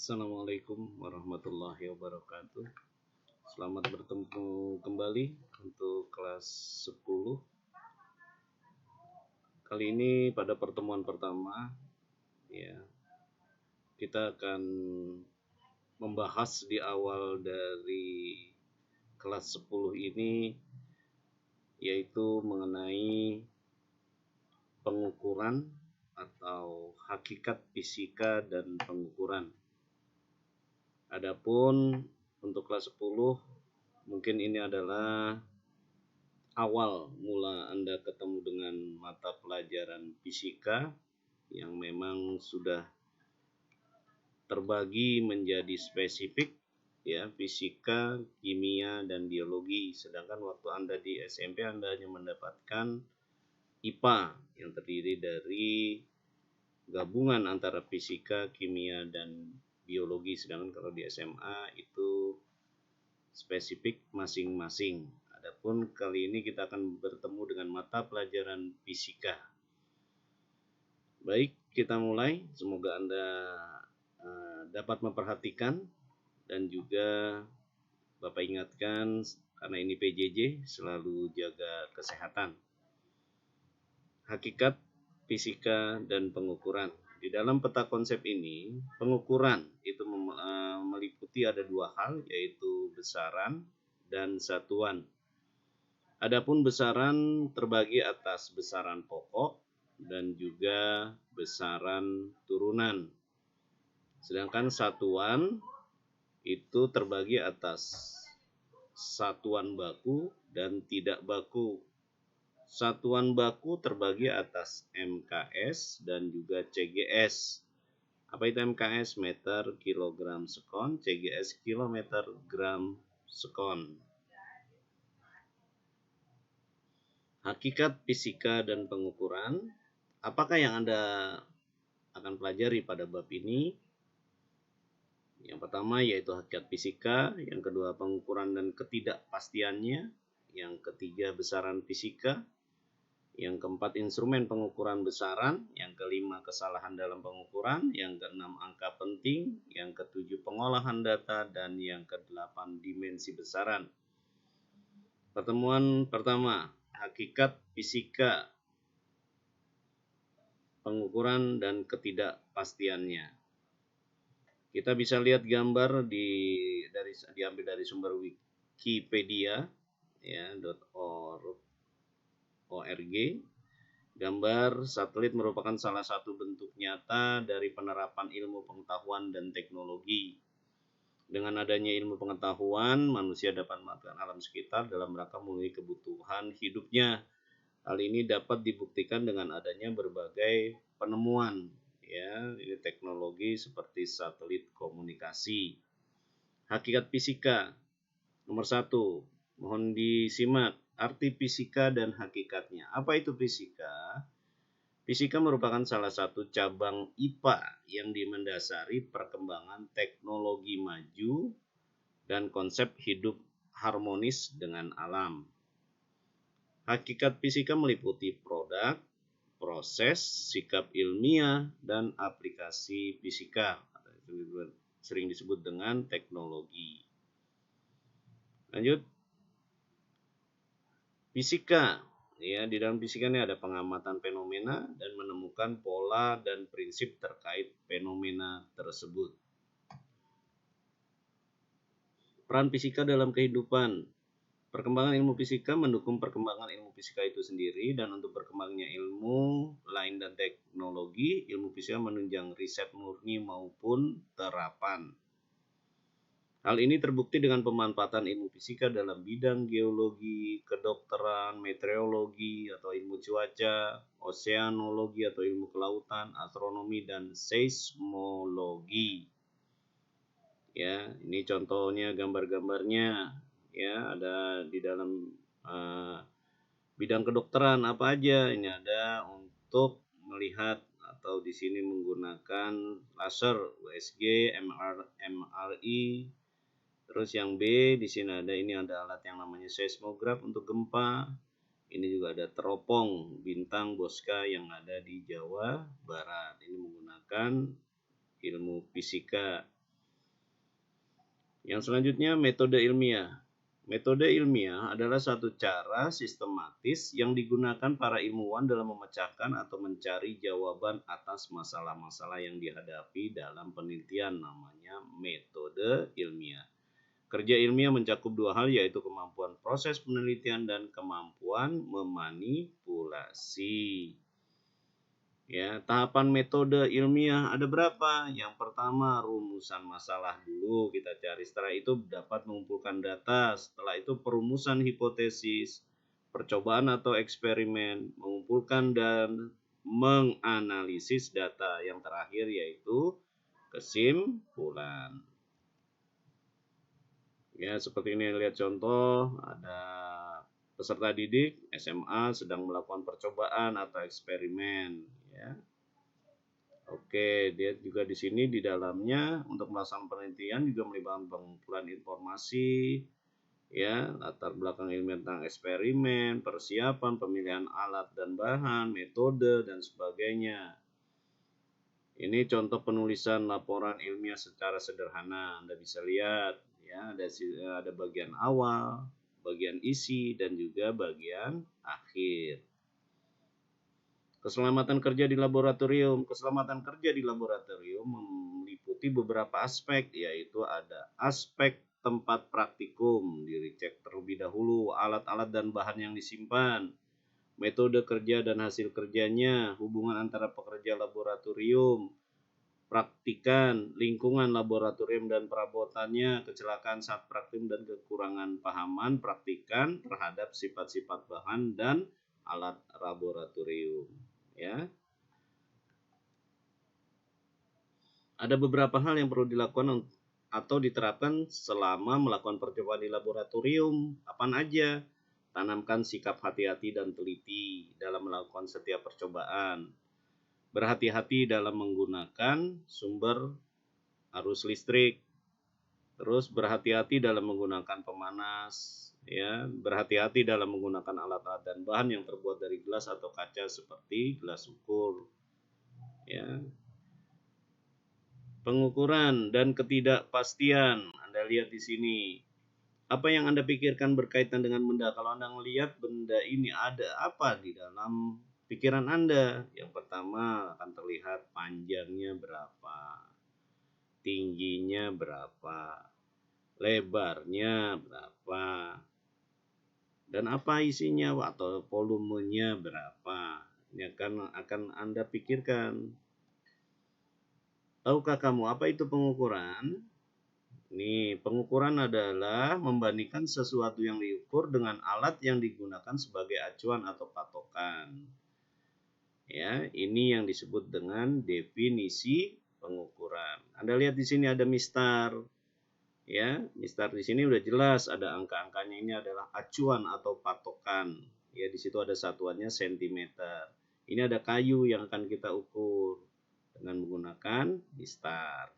Assalamualaikum warahmatullahi wabarakatuh. Selamat bertemu kembali untuk kelas 10. Kali ini pada pertemuan pertama ya, kita akan membahas di awal dari kelas 10 ini yaitu mengenai pengukuran atau hakikat fisika dan pengukuran. Adapun untuk kelas 10 mungkin ini adalah awal mula Anda ketemu dengan mata pelajaran fisika yang memang sudah terbagi menjadi spesifik ya, fisika, kimia dan biologi. Sedangkan waktu Anda di SMP Anda hanya mendapatkan IPA yang terdiri dari gabungan antara fisika, kimia dan biologi, sedangkan kalau di SMA itu spesifik masing-masing. Adapun kali ini kita akan bertemu dengan mata pelajaran fisika. Baik, kita mulai. Semoga Anda dapat memperhatikan dan juga Bapak ingatkan karena ini PJJ selalu jaga kesehatan. Hakikat fisika dan pengukuran. Di dalam peta konsep ini, pengukuran itu meliputi ada dua hal, yaitu besaran dan satuan. Adapun besaran terbagi atas besaran pokok dan juga besaran turunan. Sedangkan satuan itu terbagi atas satuan baku dan tidak baku. Satuan baku terbagi atas MKS dan juga CGS. Apa itu MKS? Meter, kilogram, sekon. CGS kilometer, gram, sekon. Hakikat fisika dan pengukuran. Apakah yang Anda akan pelajari pada bab ini? Yang pertama yaitu hakikat fisika, yang kedua pengukuran dan ketidakpastiannya, yang ketiga besaran fisika, yang keempat instrumen pengukuran besaran, yang kelima kesalahan dalam pengukuran, yang keenam angka penting, yang ketujuh pengolahan data, dan yang kedelapan dimensi besaran. Pertemuan pertama, hakikat fisika, pengukuran dan ketidakpastiannya. Kita bisa lihat gambar diambil dari sumber Wikipedia ya, .org. Gambar satelit merupakan salah satu bentuk nyata dari penerapan ilmu pengetahuan dan teknologi. Dengan adanya ilmu pengetahuan, manusia dapat memanfaatkan alam sekitar dalam rangka memenuhi kebutuhan hidupnya. Hal ini dapat dibuktikan dengan adanya berbagai penemuan, ya, ini teknologi seperti satelit komunikasi. Hakikat fisika nomor 1, mohon disimak arti fisika dan hakikatnya. Apa itu fisika? Fisika merupakan salah satu cabang IPA yang mendasari perkembangan teknologi maju dan konsep hidup harmonis dengan alam. Hakikat fisika meliputi produk, proses, sikap ilmiah, dan aplikasi fisika. Sering disebut dengan teknologi. Lanjut. Fisika, ya, di dalam fisika ini ada pengamatan fenomena dan menemukan pola dan prinsip terkait fenomena tersebut. Peran fisika dalam kehidupan. Perkembangan ilmu fisika mendukung perkembangan ilmu fisika itu sendiri, dan untuk berkembangnya ilmu lain dan teknologi, ilmu fisika menunjang riset murni maupun terapan. Hal ini terbukti dengan pemanfaatan ilmu fisika dalam bidang geologi, kedokteran, meteorologi atau ilmu cuaca, oseanologi atau ilmu kelautan, astronomi, dan seismologi. Ya, ini contohnya gambar-gambarnya. Ya, ada di dalam bidang kedokteran apa aja. Ini ada untuk melihat atau di sini menggunakan laser, USG, MRI. Terus yang B di sini ada alat yang namanya seismograf untuk gempa. Ini juga ada teropong bintang Bosca yang ada di Jawa Barat. Ini menggunakan ilmu fisika. Yang selanjutnya, metode ilmiah. Metode ilmiah adalah suatu cara sistematis yang digunakan para ilmuwan dalam memecahkan atau mencari jawaban atas masalah-masalah yang dihadapi dalam penelitian. Namanya metode ilmiah. Kerja ilmiah mencakup dua hal, yaitu kemampuan proses penelitian dan kemampuan memanipulasi. Ya, tahapan metode ilmiah ada berapa? Yang pertama, rumusan masalah dulu kita cari. Setelah itu dapat mengumpulkan data. Setelah itu perumusan hipotesis, percobaan atau eksperimen, mengumpulkan dan menganalisis data. Yang terakhir yaitu kesimpulan. Ya, seperti ini lihat contoh, ada peserta didik SMA sedang melakukan percobaan atau eksperimen, ya. Oke, dia juga di sini di dalamnya untuk melaksanakan penelitian juga melibatkan pengumpulan informasi, ya, latar belakang ilmiah tentang eksperimen, persiapan, pemilihan alat dan bahan, metode dan sebagainya. Ini contoh penulisan laporan ilmiah secara sederhana. Anda bisa lihat, ya, ada bagian awal, bagian isi, dan juga bagian akhir. Keselamatan kerja di laboratorium. Keselamatan kerja di laboratorium meliputi beberapa aspek, yaitu ada aspek tempat praktikum, dicek terlebih dahulu alat-alat dan bahan yang disimpan, metode kerja dan hasil kerjanya, hubungan antara pekerja laboratorium, praktikan, lingkungan laboratorium dan perabotannya, kecelakaan saat praktikum dan kekurangan pahaman praktikan terhadap sifat-sifat bahan dan alat laboratorium. Ya, ada beberapa hal yang perlu dilakukan atau diterapkan selama melakukan percobaan di laboratorium. Apaan aja? Tanamkan sikap hati-hati dan teliti dalam melakukan setiap percobaan. Berhati-hati dalam menggunakan sumber arus listrik. Terus berhati-hati dalam menggunakan pemanas. Ya, berhati-hati dalam menggunakan alat-alat dan bahan yang terbuat dari gelas atau kaca seperti gelas ukur. Ya, pengukuran dan ketidakpastian. Anda lihat di sini. Apa yang Anda pikirkan berkaitan dengan benda? Kalau Anda melihat benda ini, ada apa di dalam pikiran Anda? Yang pertama akan terlihat panjangnya berapa, tingginya berapa, lebarnya berapa, dan apa isinya atau volumenya berapa. Ini akan Anda pikirkan. Tahukah kamu apa itu pengukuran? Nih, pengukuran adalah membandingkan sesuatu yang diukur dengan alat yang digunakan sebagai acuan atau patokan. Ya, ini yang disebut dengan definisi pengukuran. Anda lihat di sini ada mistar. Ya, mistar di sini udah jelas ada angka-angkanya, ini adalah acuan atau patokan. Ya, di situ ada satuannya sentimeter. Ini ada kayu yang akan kita ukur dengan menggunakan mistar.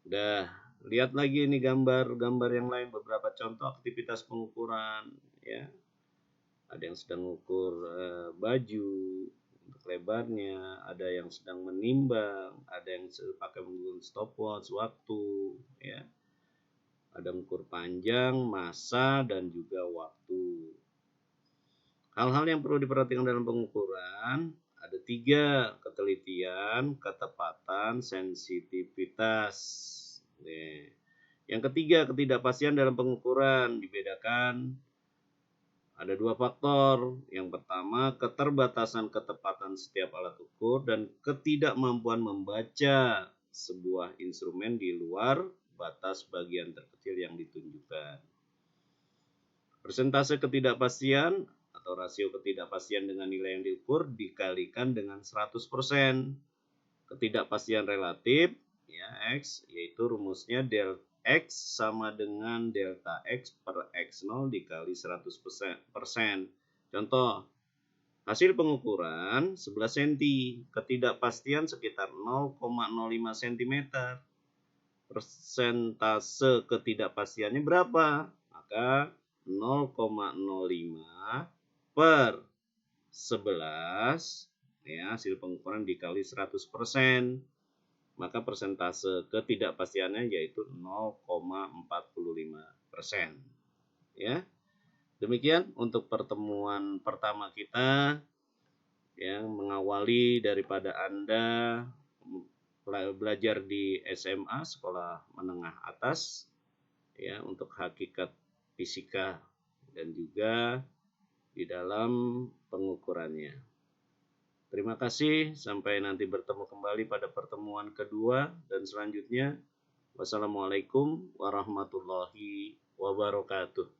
Udah, lihat lagi ini gambar-gambar yang lain, beberapa contoh aktivitas pengukuran, ya. Ada yang sedang mengukur baju untuk lebarnya, ada yang sedang menimbang, ada yang pakai menggunakan stopwatch waktu, ya. Ada mengukur panjang, massa, dan juga waktu. Hal-hal yang perlu diperhatikan dalam pengukuran ada 3: ketelitian, ketepatan, sensitivitas. Yang ketiga, ketidakpastian dalam pengukuran. Dibedakan ada 2 faktor. Yang pertama, keterbatasan ketepatan setiap alat ukur dan ketidakmampuan membaca sebuah instrumen di luar batas bagian terkecil yang ditunjukkan. Persentase ketidakpastian atau rasio ketidakpastian dengan nilai yang diukur dikalikan dengan 100%. Ketidakpastian relatif, ya, X, yaitu rumusnya del X sama dengan delta X per X0 dikali 100%. Contoh, hasil pengukuran 11 cm, ketidakpastian sekitar 0,05 cm. Persentase ketidakpastiannya berapa? Maka 0,05 per 11, ya, hasil pengukuran dikali 100%. maka persentase ketidakpastiannya yaitu 0,45%. Ya. Demikian untuk pertemuan pertama kita yang mengawali daripada Anda belajar di SMA, sekolah menengah atas, ya, untuk hakikat fisika dan juga di dalam pengukurannya. Terima kasih, sampai nanti bertemu kembali pada pertemuan kedua dan selanjutnya. Wassalamualaikum warahmatullahi wabarakatuh.